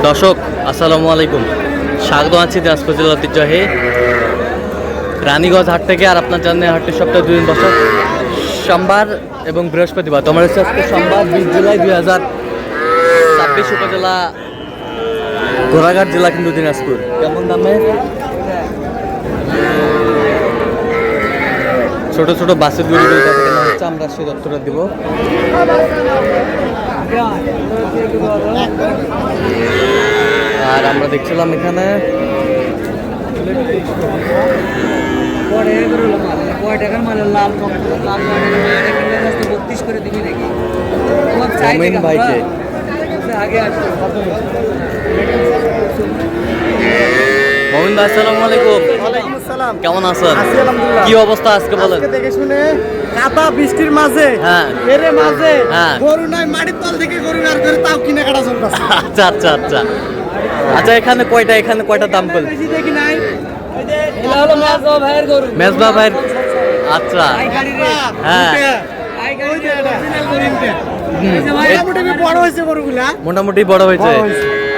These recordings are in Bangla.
দর্শক আসসালামু আলাইকুম, স্বাগত আছি দিনাজপুর জেলার ঐতিহ্যবাহী রানীগঞ্জ হাট থেকে। আর আপনার জানেন হাটটি সপ্তাহে 2 দিন বছর, সোমবার এবং বৃহস্পতিবার। তোমার হচ্ছে আজকে সোমবার 20 জুলাই 2026, উপজেলা ঘোড়াঘাট, জেলা কিন্তু দিনাজপুর। কেমন দামে ছোট ছোট বাসের গরুগুলো কেনা হচ্ছে, আমরা সেই তথ্যটা দিব। আর আমরা দেখছিলাম এখানে মমিন ভাইকে। মমিন ভাই আসসালামু আলাইকুম। কেমন আছেন? কি অবস্থা আজকে বলেন? দেখে শুনে কাদা বৃষ্টির মাঝে, এর মাঝে গরু নাই, মাটির তল থেকে গরু বের করে তাও কিনে কাটা চলতেছে। আচ্ছা আচ্ছা আচ্ছা আচ্ছা, এখানে কয়টা দাম করলেন? বেশি দেখি নাই, এটা হলো মেজবা ভাইয়ের গরু। মেজবা ভাইয়ের, আচ্ছা হ্যাঁ, মোটামুটি বড় হয়েছে।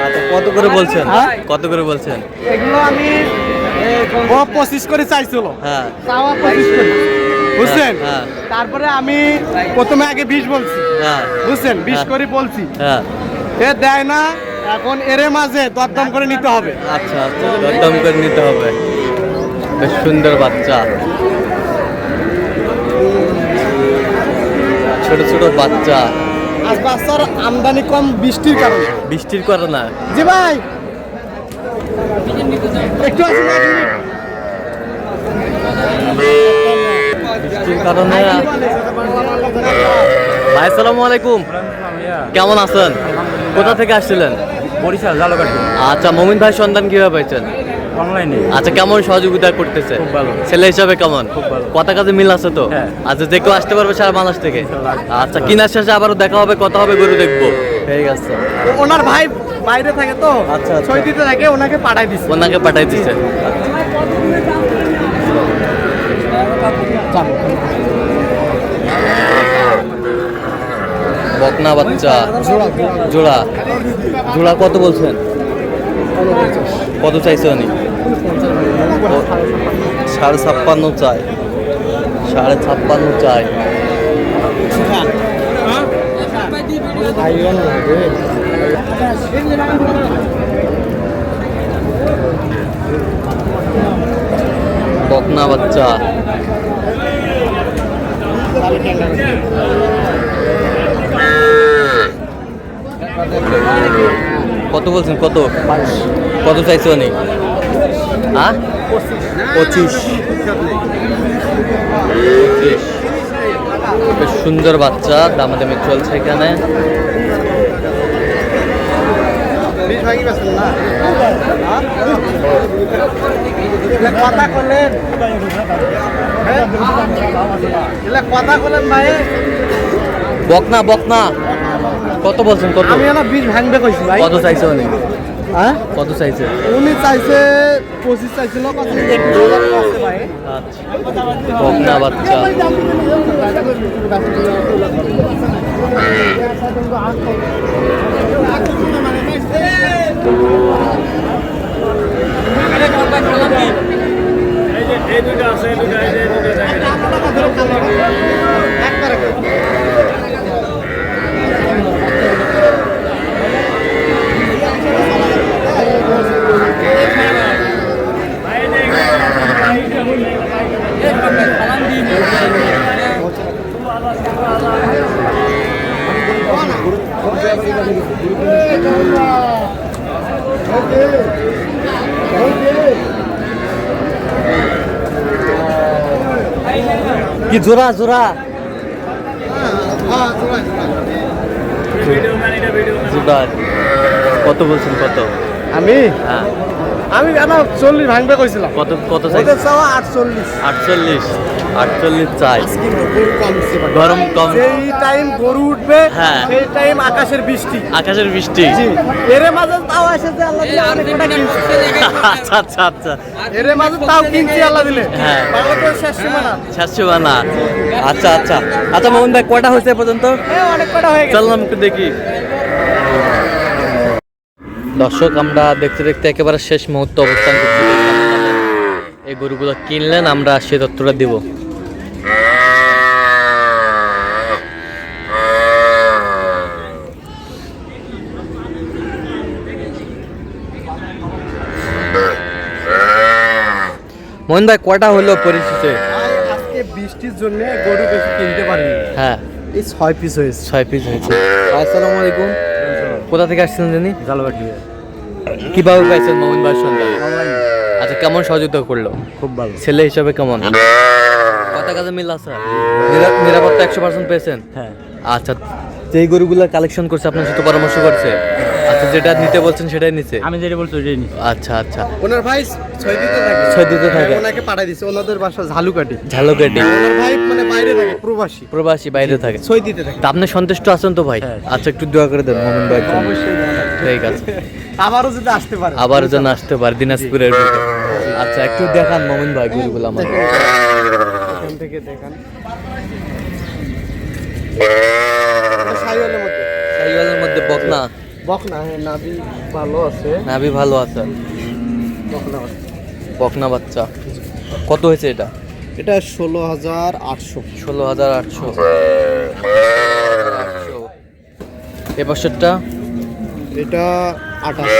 আচ্ছা, কত করে বলছেন? কত করে বলছেন? এগুলো আমি 25 করে চাইছিল, হ্যাঁ চাওয়া 25 করে, বুঝছেন? হ্যাঁ। তারপরে আমি প্রথমে আগে 20 বলছি, হ্যাঁ বুঝছেন, 20 করে বলছি, হ্যাঁ। এ দেয় না। এখন এর মাঝে দরদাম করে নিতে হবে। আচ্ছা আচ্ছা, দরদাম করে নিতে হবে। বেশ সুন্দর বাচ্চা, ছোট ছোট বাচ্চা। আজ বাচ্চার আমদানি কম বৃষ্টির কারণে। বৃষ্টির কারণে? জি ভাই, একটু আসুন, বৃষ্টির কারণে। ভাই আসসালামু আলাইকুম, কেমন আছেন? কোথা থেকে আসছিলেন? বরিশাল জালকাঠি। আচ্ছা, মমিন ভাই সন্ধান কিভাবে পাইছেন? অনলাইনে। আচ্ছা, কেমন সহযোগিতা করতেছে? খুব ভালো। ছেলে হিসাবে কেমন? খুব ভালো। কথা কাজে মিল আছে তো? হ্যাঁ। আচ্ছা, যে কেউ আসতে পারবে সারা বাংলাদেশ থেকে? আচ্ছা, কিনার শেষে আবারও দেখা হবে, কথা হবে, গরু দেখবো। ঠিক আছে। ওনার ভাই বাইরে থাকে তো, আচ্ছা, আচ্ছা। ছয় দিতে থাকে, ওনাকে পাঠাই দিচ্ছে। ওনাকে পাঠাই দিচ্ছে। বকনা বাচ্চা জোড়া, জোড়া কত বলছেন? কত চাইছে উনি? 56.5 চাই, 56.5 চাই। বকনা বাচ্চা, কত বলছেন? কত কত চাইছে উনি? হ্যাঁ, 25। বেশ সুন্দর বাচ্চা, দামাদামি চলছে এখানে। কথা বললেন, কথা বলেন ভাই। বকনা বকনা কত বলছেন? কত? আমি না 20 ভাঙবে কইছি ভাই। কত চাইছে উনি? হ্যাঁ, কত চাইছে? উনি চাইছে 25 চাইছিল, কত একটু আছে ভাই। আচ্ছা, বকনা বাচ্চা। কি জোড়া জোড়া? জোড়া কত বলছেন? কত? আমি হ্যাঁ, আমি জানা 40 ভাঙবে কইছিলাম। কত কত চাইছে? ওদের চাওয়া 48। 48 চাই। গরম কম, সেই টাইম গরু উঠবে, হ্যাঁ। সেই টাইম আকাশের বৃষ্টি। আকাশের বৃষ্টি। জি, এর মাঝে তাও এসেছে আল্লাহ দিলে অনেক কটা কিনছি। আচ্ছা আচ্ছা আচ্ছা, এর মাঝে তাও কিনছি আল্লাহ দিলে। হ্যাঁ। বাংলাদেশ শেষ সীমানা। শাশুবানা। আচ্ছা আচ্ছা আচ্ছা, মোহন ভাই কয়টা হয়েছে এ পর্যন্ত? অনেক কটা হয়ে গেছে। চললাম একটু দেখি। দর্শক, আমরা দেখতে দেখতে একেবারে শেষ মুহূর্তে অবস্থান করছি। এই গরুগুলো কিনলেন, আমরা সে তথ্যটা দিব। মোহন ভাই, কয়টা হলো পরিচিতে? আজকে বৃষ্টির জন্য গরু বেশি কিনতে পারিনি। হ্যাঁ, এই 6 পিস হয়েছে। 6 পিস হয়েছে। আসসালামু আলাইকুম। কোথা থেকে আসছেন জানি? জালকাঠি। কিভাবে পাইছেন মোহন ভাইয়ের সন্ধান? আচ্ছা, কেমন সহযোগিতা করলো? খুব ভালো। ছেলে হিসাবে কেমন? কথা কাজে মিল আছে? নিরাপত্তা 100% পেয়েছেন? হ্যাঁ। আচ্ছা, যেই গরুগুলো কালেকশন করছে আপনার সাথে পরামর্শ করছে? আচ্ছা, যেটা নিতে বলছেন সেটাই নিছে? আমি যেটা বলছি ওইটাই নিচ্ছি। আচ্ছা আচ্ছা, ওনার ভাই 6 দিতে থাকে। 6 দিতে থাকে। ওনাকে পাঠাই দিছে, ওনাদের বাসা ঝালুকাটি। ঝালকাঠি। ওনার ভাই মানে বাইরে থাকে, প্রবাসী। প্রবাসী, বাইরে থাকে। 6 দিতে থাকে। তা আপনি সন্তুষ্ট আছেন তো ভাই? হ্যাঁ। আচ্ছা, একটু দোয়া করে দেন মোহন ভাই। অবশ্যই ঠিক আছে, আবারও যদি আসতে পারে। আবার যেন আসতে পারে দিনাজপুরের বুকে। আচ্ছা, একটু দেখান মোহন ভাই গরুগুলো আমার। এখান থেকে দেখান। সাইওয়ালের মধ্যে। সাইওয়ালের মধ্যে বকনা। বকনা, হ্যাঁ, নাভি ভালো আছে। নাভি ভালো আছে। বকনা আছে। বকনা বাচ্চা। কত হয়েছে এটা? এটা 16,800। 16,800। এ বছরটা এটা 28।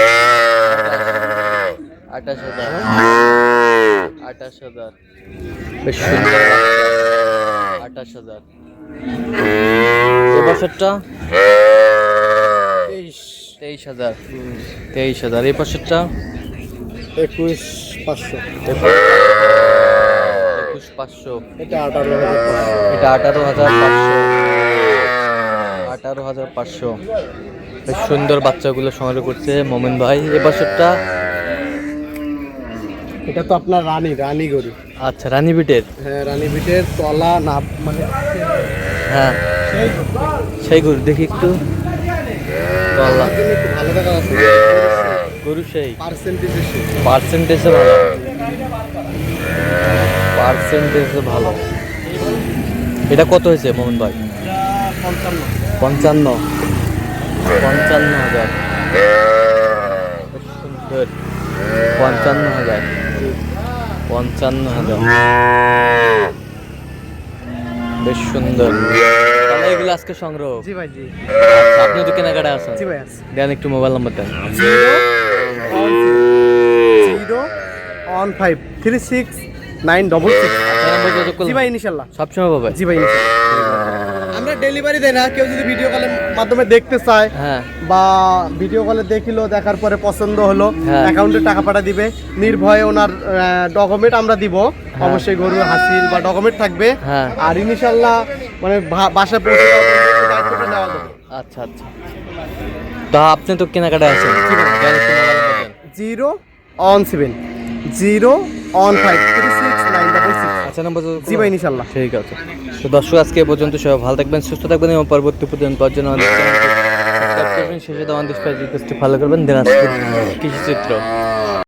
28,000। 28,000। বেশ সুন্দর। 28,000। এ বছরটা 23,000। 23,000। এই বছরটা 21,500। 21,500। এটা 18,500। এটা 18,500। 18,500। বেশ সুন্দর বাচ্চাগুলো সংগ্রহ করছে মোমেন ভাই। এ বছরটা এটা তো আপনার রানী গরু। আচ্ছা, রানী বিটের। হ্যাঁ, রানী বিটের তলা না মানে হ্যাঁ, সেই গরু দেখি একটু। গলা। একটু ভালো দেখা আছে। গরু সেই পার্সেন্টেজ বেশি। পার্সেন্টেজে ভালো। পার্সেন্টেজে ভালো। এটা কত হয়েছে মোহন ভাই? 55। 55। 55,000। বেশ সুন্দর। 55,000। 55,000। বেশ সুন্দর। তাহলে এগুলো আজকে সংগ্রহ। জি ভাই, জি। আচ্ছা, আপনি তো কেনাকাটা আছেন। জি ভাই আছে। দেন একটু মোবাইল নাম্বার দেন। 0153696। আপনার নাম্বার যোগাযোগ জি করুন। ভাই, ইনশাআল্লাহ। সবসময় পাবে। জি ভাই, আমরা ডেলিভারি দেই না। কেউ যদি ভিডিও কলের মাধ্যমে দেখতে চায় হ্যাঁ। বা ভিডিও কলে দেখিলো, দেখার পরে পছন্দ হলো, হ্যাঁ। অ্যাকাউন্টে টাকা পাঠা দিবে, নির্ভয়ে ওনার ডকুমেন্ট আমরা দিব। অবশ্যই গরুর হাসিল বা ডকুমেন্ট থাকবে। হ্যাঁ। আর ইনশাআল্লাহ মানে বাসায় পৌঁছে দেওয়ার পর্যন্ত দায়িত্বটা নেওয়া যাবে। আচ্ছা আচ্ছা, তা আপনি তো কেনাকাটা আছেন। দেন একটু মোবাইল নাম্বার দেন। 0153696। আচ্ছা, নাম্বার যোগাযোগ জি করুন। ভাই, ইনশাআল্লাহ। ঠিক আছে। তো দর্শক, আজকে এ পর্যন্ত। সবাই ভালো থাকবেন, সুস্থ থাকবেন এবং পরবর্তী প্রতিদিন পাওয়ার জন্য আমাদের চ্যানেলটি সাবস্ক্রাইব করবেন। শেষে তো আমাদের ফেসবুক পেজটি ফলো করবেন। দিনাজপুর কৃষি চিত্র।